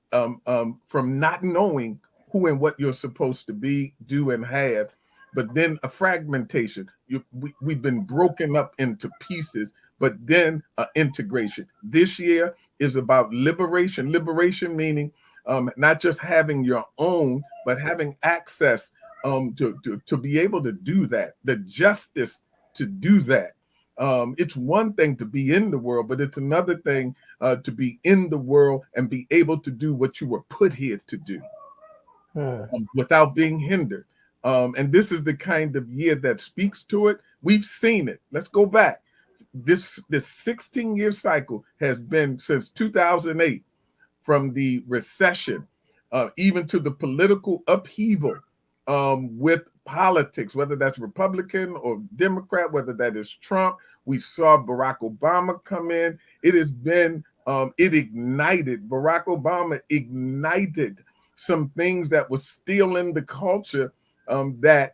not knowing who and what you're supposed to be, do, and have. But then a fragmentation. We've been broken up into pieces, but then integration. This year is about liberation. Liberation meaning not just having your own, but having access to be able to do that, the justice to do that. It's one thing to be in the world, but it's another thing to be in the world and be able to do what you were put here to do without being hindered. And this is the kind of year that speaks to it. We've seen it. Let's go back. This 16-year cycle has been since 2008, from the recession, even to the political upheaval with politics, whether that's Republican or Democrat, whether that is Trump. We saw Barack Obama come in. It has been, it ignited, Barack Obama ignited some things that was still in the culture that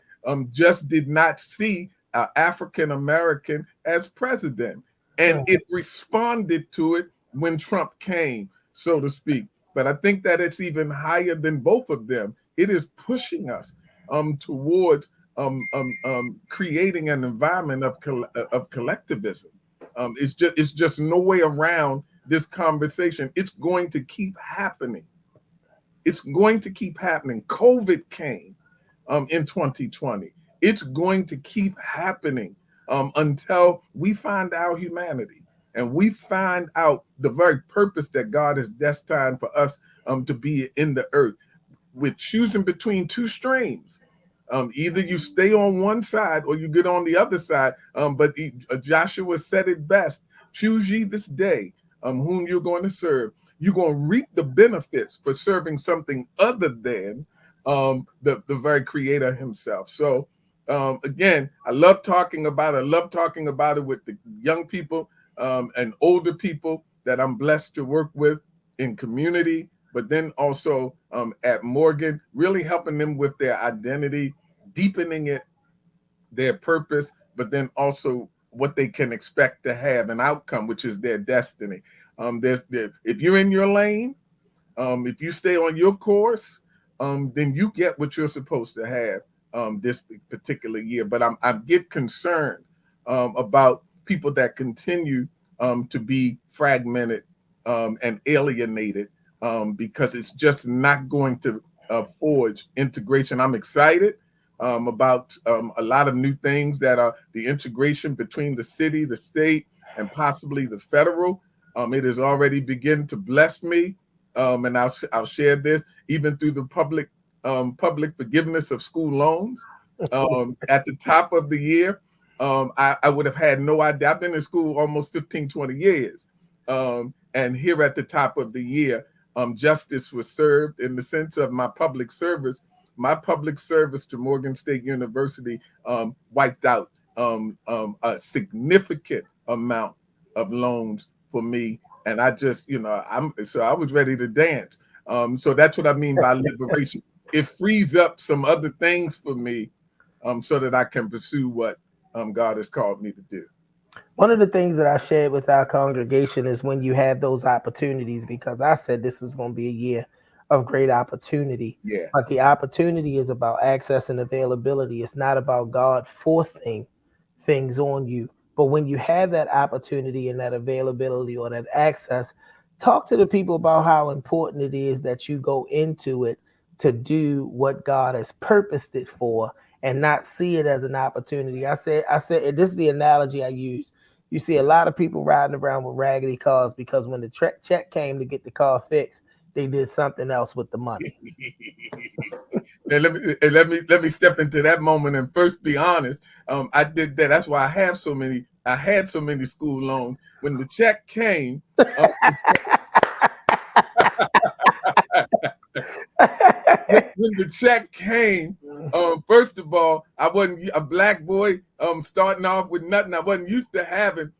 just did not see African American as president. And it responded to it when Trump came, so to speak. But I think that it's even higher than both of them. It is pushing us towards creating an environment of collectivism. It's just no way around this conversation. It's going to keep happening. It's going to keep happening. COVID came in 2020. It's going to keep happening until we find our humanity and we find out the very purpose that God has destined for us to be in the earth. We're choosing between two streams. Either you stay on one side or you get on the other side. But Joshua said it best: choose ye this day whom you're going to serve. You're going to reap the benefits for serving something other than the very creator himself. So again, I love talking about it. I love talking about it with the young people and older people that I'm blessed to work with in community, but then also at Morgan, really helping them with their identity, deepening it, their purpose, but then also what they can expect to have, an outcome, which is their destiny. If you're in your lane, if you stay on your course, then you get what you're supposed to have this particular year. But I get concerned about people that continue to be fragmented and alienated because it's just not going to forge integration. I'm excited about a lot of new things that are the integration between the city, the state, and possibly the federal. It has already begun to bless me. And I'll share this even through the public forgiveness of school loans. At the top of the year, I would have had no idea. I've been in school almost 15, 20 years. And here at the top of the year, justice was served in the sense of my public service. My public service to Morgan State University wiped out a significant amount of loans for me. And I just, I was ready to dance. So that's what I mean by liberation. It frees up some other things for me so that I can pursue what God has called me to do. One of the things that I shared with our congregation is when you have those opportunities, because I said this was going to be a year of great opportunity. Yeah. But the opportunity is about access and availability. It's not about God forcing things on you. But when you have that opportunity and that availability or that access, talk to the people about how important it is that you go into it to do what God has purposed it for and not see it as an opportunity. I said, this is the analogy I use. You see a lot of people riding around with raggedy cars because when the check came to get the car fixed, they did something else with the money. And let me step into that moment and first be honest. I did that. That's why I had so many school loans. When the check came, when the check came, first of all, I wasn't a black boy starting off with nothing. I wasn't used to having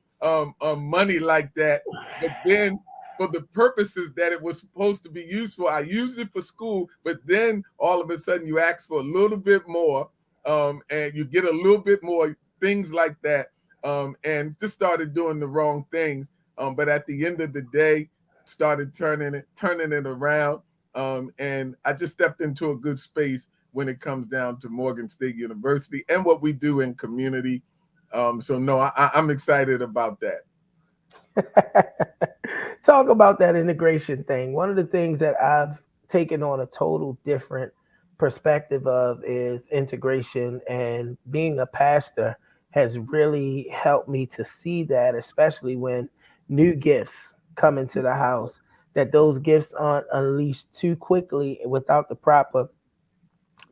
money like that. But then for the purposes that it was supposed to be used for, I used it for school. But then all of a sudden you ask for a little bit more and you get a little bit more, things like that. And just started doing the wrong things. But at the end of the day, started turning it around. And I just stepped into a good space when it comes down to Morgan State University and what we do in community. So no, I'm excited about that. Talk about that integration thing. One of the things that I've taken on a total different perspective of is integration, and being a pastor has really helped me to see that, especially when new gifts come into the house, that those gifts aren't unleashed too quickly without the proper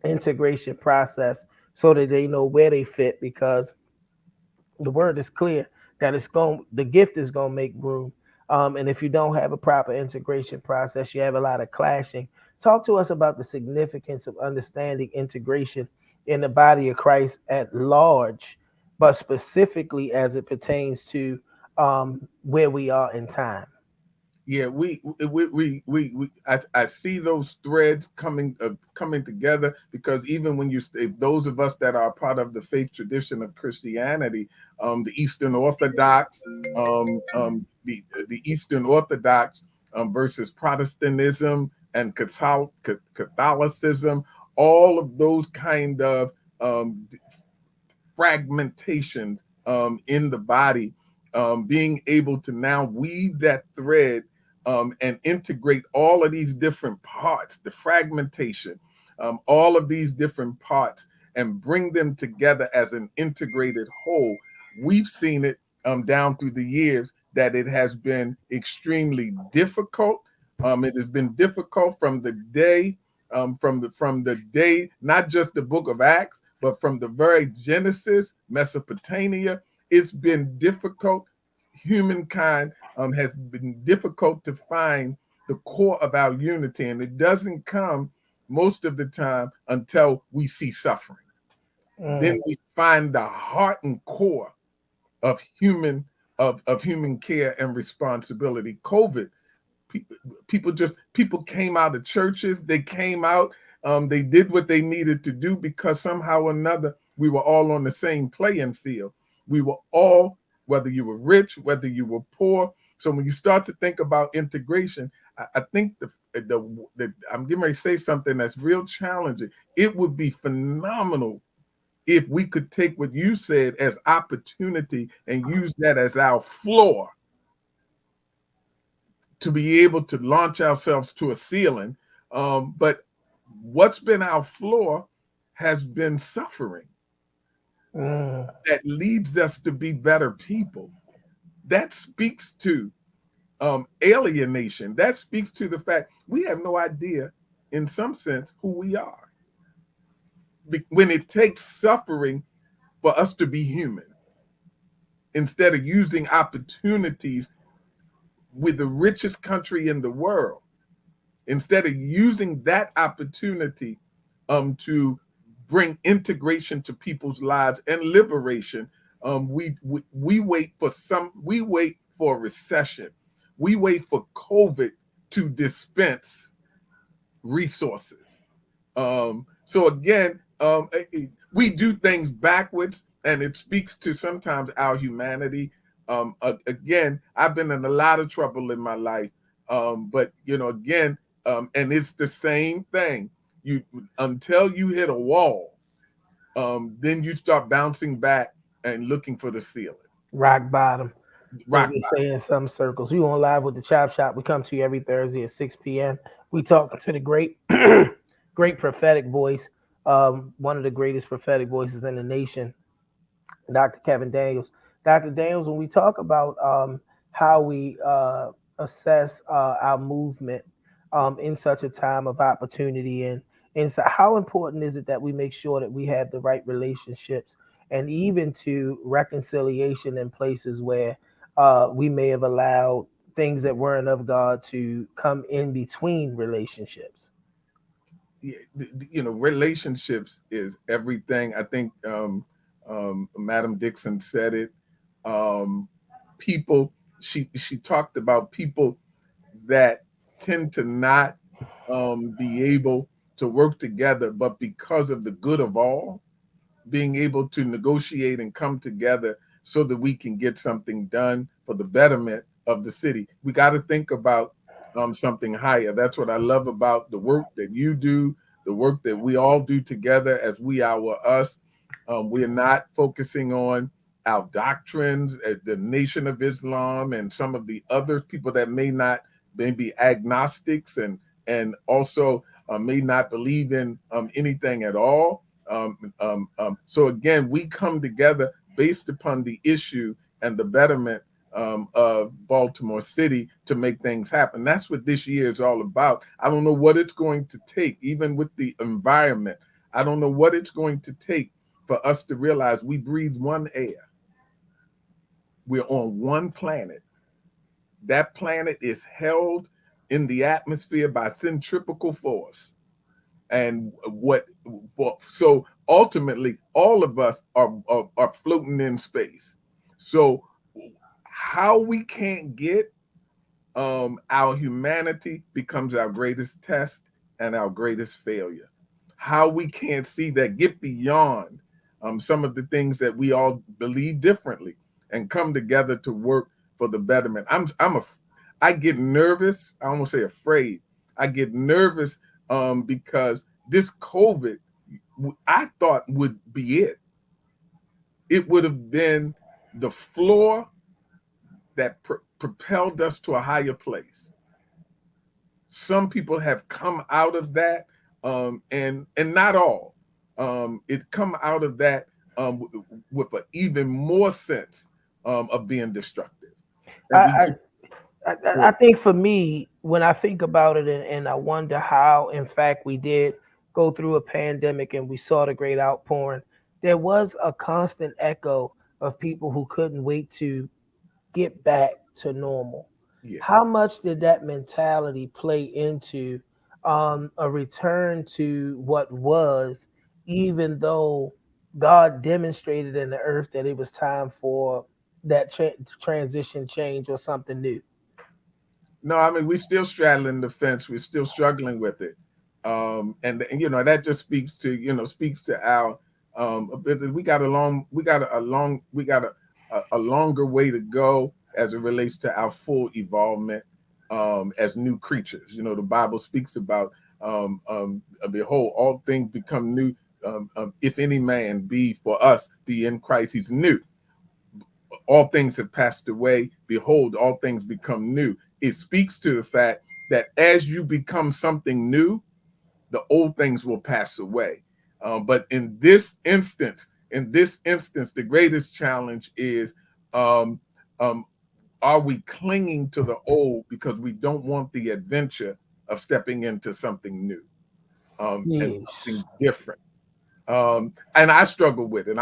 integration process so that they know where they fit, because the word is clear that the gift is going to make room. And if you don't have a proper integration process, you have a lot of clashing. Talk to us about the significance of understanding integration in the body of Christ at large, but specifically as it pertains to where we are in time. Yeah, I see those threads coming together, because even when those of us that are part of the faith tradition of Christianity, the Eastern Orthodox, the Eastern Orthodox versus Protestantism and Catholicism, all of those kind of fragmentations in the body, being able to now weave that thread and integrate all of these different parts, the fragmentation, all of these different parts, and bring them together as an integrated whole. We've seen it down through the years that it has been extremely difficult. It has been difficult from the day, from the day, not just the book of Acts, but from the very Genesis, Mesopotamia. It's been difficult. Humankind has been difficult to find the core of our unity, and it doesn't come most of the time until we see suffering. Then we find the heart and core of human care and responsibility. COVID, people came out of churches. They came out. They did what they needed to do because somehow or another we were all on the same playing field. We were all, whether you were rich, whether you were poor, So when you start to think about integration, I think the I'm getting ready to say something that's real challenging. It would be phenomenal if we could take what you said as opportunity and use that as our floor to be able to launch ourselves to a ceiling. But what's been our floor has been suffering that leads us to be better people. That speaks to alienation. That speaks to the fact we have no idea, in some sense, who we are. When it takes suffering for us to be human, instead of using opportunities with the richest country in the world, instead of using that opportunity to bring integration to people's lives and liberation, we wait for a recession. We wait for COVID to dispense resources. So again, we do things backwards, and it speaks to sometimes our humanity. Again, I've been in a lot of trouble in my life, but again, and it's the same thing. You until you hit a wall, then you start bouncing back and looking for the ceiling. Rock bottom. They Rock say in some circles. We on live with the Chop Shop. We come to you every Thursday at 6 p.m. We talk to the great, great prophetic voice, one of the greatest prophetic voices in the nation, Dr. Kevin Daniels. Dr. Daniels, when we talk about how we assess our movement in such a time of opportunity, and so how important is it that we make sure that we have the right relationships and even to reconciliation in places where we may have allowed things that weren't of God to come in between relationships? Relationships is everything. I think Madam Dixon said it. People, she talked about people that tend to not be able to work together, but because of the good of all, being able to negotiate and come together so that we can get something done for the betterment of the city. We got to think about something higher. That's what I love about the work that you do, the work that we all do together as we our us. We're not focusing on our doctrines, the Nation of Islam, and some of the other people that may not, maybe agnostics, and also may not believe in anything at all. So again, we come together based upon the issue and the betterment of Baltimore City to make things happen. That's what this year is all about. I don't know what it's going to take, even with the environment. I don't know what it's going to take for us to realize we breathe one air. We're on one planet. That planet is held in the atmosphere by centrifugal force. And so ultimately, all of us are floating in space. So how we can't get our humanity becomes our greatest test and our greatest failure. How we can't see that, get beyond some of the things that we all believe differently and come together to work for the betterment. I get nervous. I almost say afraid. I get nervous because this COVID, I thought would be it. It would have been the floor that propelled us to a higher place. Some people have come out of that, and not all. It come out of that with an even more sense of being destructive. I think for me, when I think about it, and I wonder how, in fact, we did go through a pandemic and we saw the great outpouring, there was a constant echo of people who couldn't wait to get back to normal. Yeah. How much did that mentality play into a return to what was, even though God demonstrated in the earth that it was time for that transition change or something new? No, I mean, we're still straddling the fence. We're still struggling with it. And that just speaks to our ability. We got a longer way to go. as it relates to our full evolvement as new creatures. You know, the Bible speaks about, behold, all things become new. If any man be for us, be in Christ, he's new. All things have passed away. Behold, all things become new. It speaks to the fact that as you become something new, the old things will pass away. But in this instance, the greatest challenge is, um, um, are we clinging to the old because we don't want the adventure of stepping into something new and Yes. something different? And I struggle with it.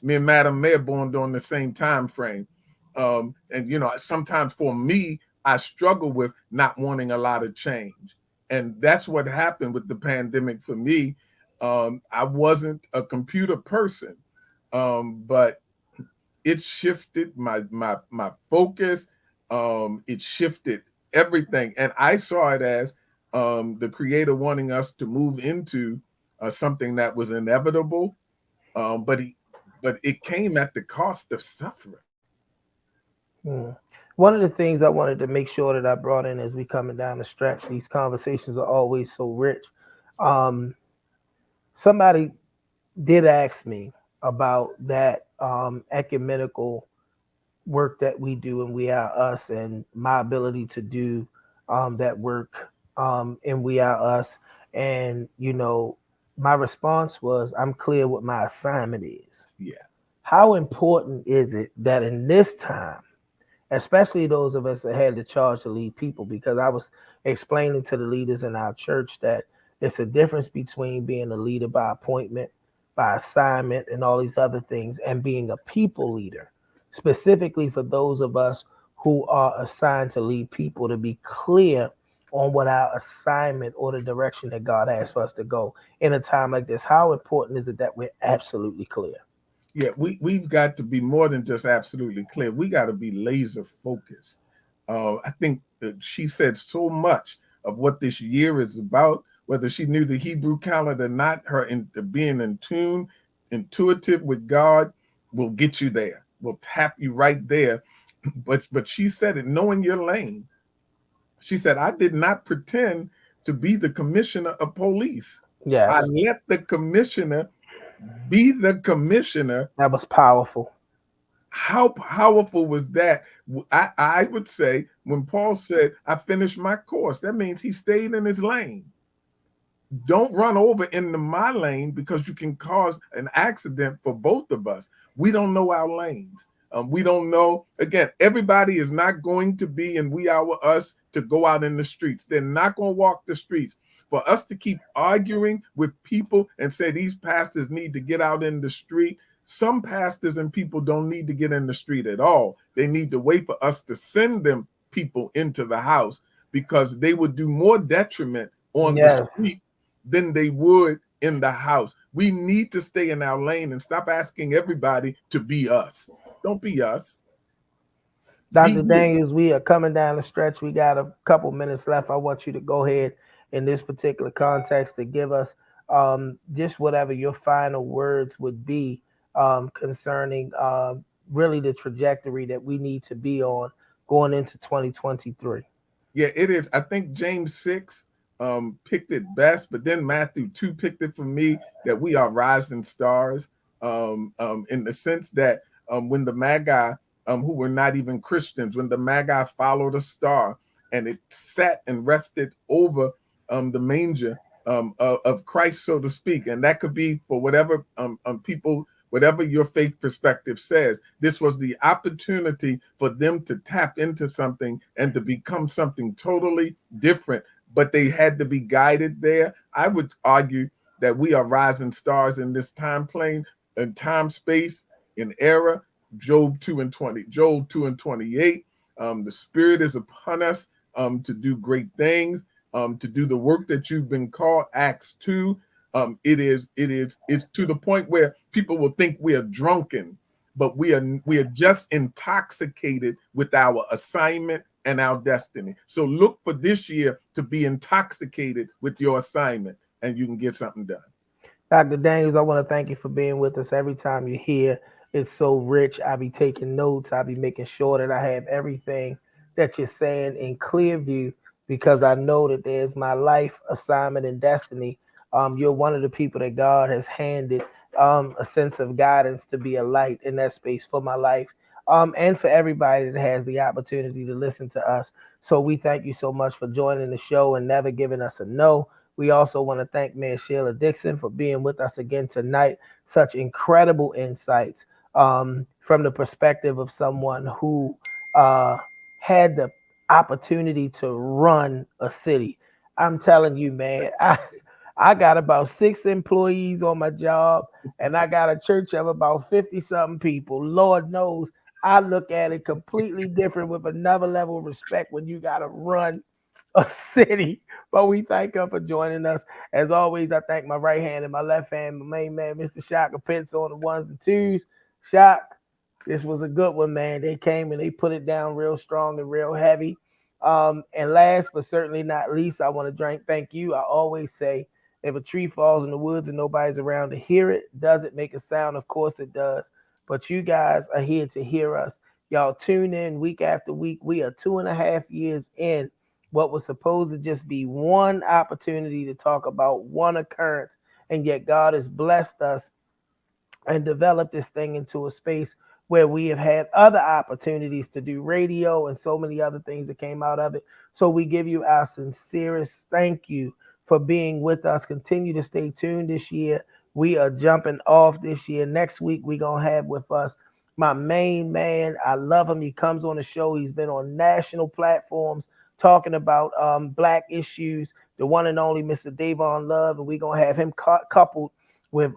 Me and Madam Mayor born during the same time frame. And you know, sometimes for me, I struggle with not wanting a lot of change. And that's what happened with the pandemic for me. I wasn't a computer person, but it shifted my focus. It shifted everything. And I saw it as the creator wanting us to move into something that was inevitable, but it came at the cost of suffering. One of the things I wanted to make sure that I brought in as we coming down the stretch, these conversations are always so rich. Somebody did ask me about that ecumenical work that we do, and we are us, and my ability to do that work, and we are us. And you know, my response was, I'm clear what my assignment is. Yeah. How important is it that in this time, especially those of us that had the charge to lead people, because I was explaining to the leaders in our church that it's a difference between being a leader by appointment, by assignment, and all these other things, and being a people leader, specifically for those of us who are assigned to lead people, to be clear on what our assignment or the direction that God has for us to go in a time like this. How important is it that we're absolutely clear? Yeah, we've got to be more than just absolutely clear. We got to be laser focused. I think she said so much of what this year is about, whether she knew the Hebrew calendar or not. Being in tune, intuitive with God will get you there, will tap you right there. But she said it, knowing your lane. She said, I did not pretend to be the commissioner of police. Yes. I let the commissioner be the commissioner. That was powerful. How powerful was that? I would say when Paul said, I finished my course, that means he stayed in his lane. Don't run over into my lane, because you can cause an accident for both of us. We don't know our lanes. We don't know. Again, everybody is not going to be in we, our, us to go out in the streets. They're not going to walk the streets. For us to keep arguing with people and say these pastors need to get out in the street, some pastors and people don't need to get in the street at all. They need to wait for us to send them people into the house, because they would do more detriment on the street than they would in the house. We need to stay in our lane and stop asking everybody to be us. Don't be us. Dr. Daniels, we are coming down the stretch. We got a couple minutes left. I want you to go ahead in this particular context to give us just whatever your final words would be concerning really the trajectory that we need to be on going into 2023. Yeah, it is. I think James 6 picked it best, but then Matthew 2 picked it for me, that we are rising stars in the sense that when the Magi, who were not even Christians, when the Magi followed a star and it sat and rested over the manger of Christ, so to speak, and that could be for whatever people, whatever your faith perspective says, this was the opportunity for them to tap into something and to become something totally different, but they had to be guided there. I would argue that we are rising stars in this time plane, in time, space, in era. Job 2 and 20, Job 2 and 28. The Spirit is upon us to do great things, to do the work that you've been called. Acts 2. It's to the point where people will think we are drunken, but we are just intoxicated with our assignment and our destiny. So look for this year to be intoxicated with your assignment, and you can get something done. Dr. Daniels, I want to thank you for being with us. Every time you're here, It's so rich. I be taking notes. I be making sure that I have everything that you're saying in clear view because I know that there's my life assignment and destiny. You're one of the people that God has handed a sense of guidance to be a light in that space for my life, and for everybody that has the opportunity to listen to us. So we thank you so much for joining the show and never giving us a no. We also want to thank Mayor Sheila Dixon for being with us again tonight. Such incredible insights from the perspective of someone who had the opportunity to run a city. I'm telling you, man, I got about 6 employees on my job, and I got a church of about 50 something people. Lord knows I look at it completely different with another level of respect when you got to run a city. But we thank her for joining us. As always, I thank my right hand and my left hand, my main man, Mr. Shaka Pitts on the ones and twos. Shock, this was a good one, man. They came and they put it down real strong and real heavy. And last but certainly not least, I want to thank you. I always say, if a tree falls in the woods and nobody's around to hear it, does it make a sound? Of course it does. But you guys are here to hear us. Y'all tune in week after week. We are 2.5 years in what was supposed to just be one opportunity to talk about one occurrence. And yet God has blessed us and developed this thing into a space where we have had other opportunities to do radio and so many other things that came out of it. So we give you our sincerest thank you for being with us. Continue to stay tuned this year. We are jumping off this year. Next week, we're going to have with us my main man. I love him. He comes on the show. He's been on national platforms talking about Black issues, the one and only Mr. Davon Love. And we're going to have him coupled with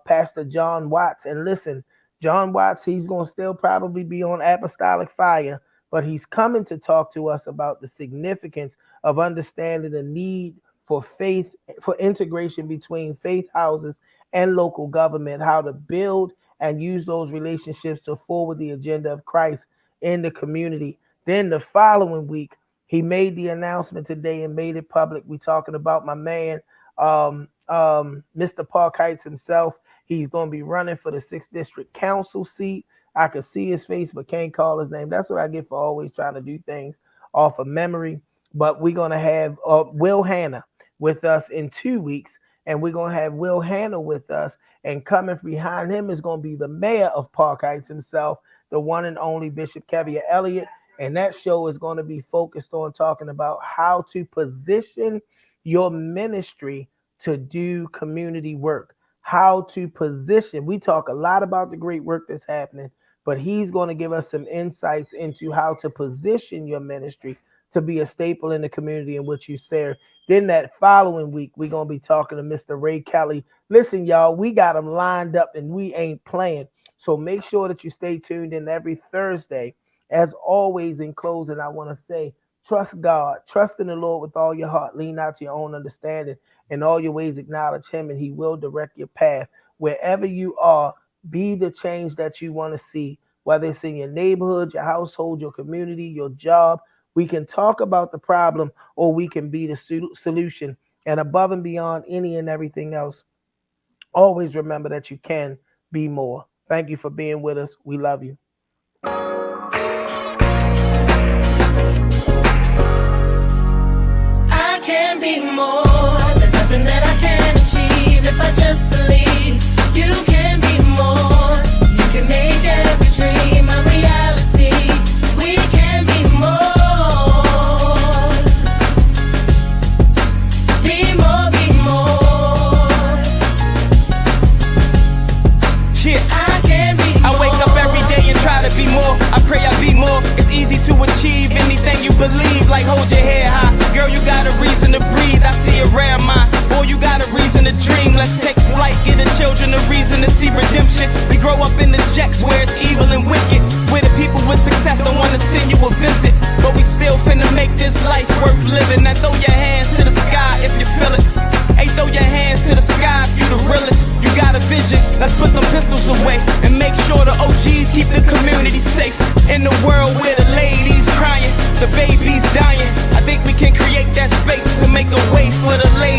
Pastor John Watts. And listen, John Watts, he's going to still probably be on Apostolic Fire, but he's coming to talk to us about the significance of understanding the need for faith, for integration between faith houses and local government, how to build and use those relationships to forward the agenda of Christ in the community. Then the following week, he made the announcement today and made it public. We're talking about my man, Mr. Park Heights himself. He's going to be running for the 6th District Council seat. I could see his face, but can't call his name. That's what I get for always trying to do things off of memory. But we're going to have Will Hanna with us in 2 weeks, and we're going to have Will Hanna with us. And coming behind him is going to be the mayor of Park Heights himself, the one and only Bishop Kevia Elliott. And that show is going to be focused on talking about how to position your ministry to do community work. How to position. We talk a lot about the great work that's happening, but he's going to give us some insights into how to position your ministry to be a staple in the community in which you serve. Then that following week, we're going to be talking to Mr. Ray Kelly. Listen, y'all, we got him lined up and we ain't playing. So make sure that you stay tuned in every Thursday. As always, in closing, I want to say, trust God. Trust in the Lord with all your heart. Lean out to your own understanding. In all your ways, acknowledge him, and he will direct your path. Wherever you are, be the change that you want to see, whether it's in your neighborhood, your household, your community, your job. We can talk about the problem, or we can be the solution. And above and beyond any and everything else, always remember that you can be more. Thank you for being with us. We love you. I can be more. There's nothing that I can't achieve if I just believe. You can be more. You can make every dream a reality. We can be more. Be more, be more. Yeah. I can be more. I wake up every day and try to be more. I pray I be more. It's easy to achieve anything you believe. Like hold your head high. Girl, you got a reason to breathe. I see a rare mind. Boy, you got a reason to dream. Let's take flight. Give the children a reason to see redemption. We grow up in the jacks where it's evil and wicked. Where the people with success don't want to send you a visit. But we still finna make this life worth living. Now throw your hands to the sky if you feel it. Hey, throw your hands to the sky if you the realest. You got a vision. Let's put them pistols away and make sure the OGs keep the community safe. In the world where the ladies crying, the babies dying, I think we can create that space to make a way for the ladies.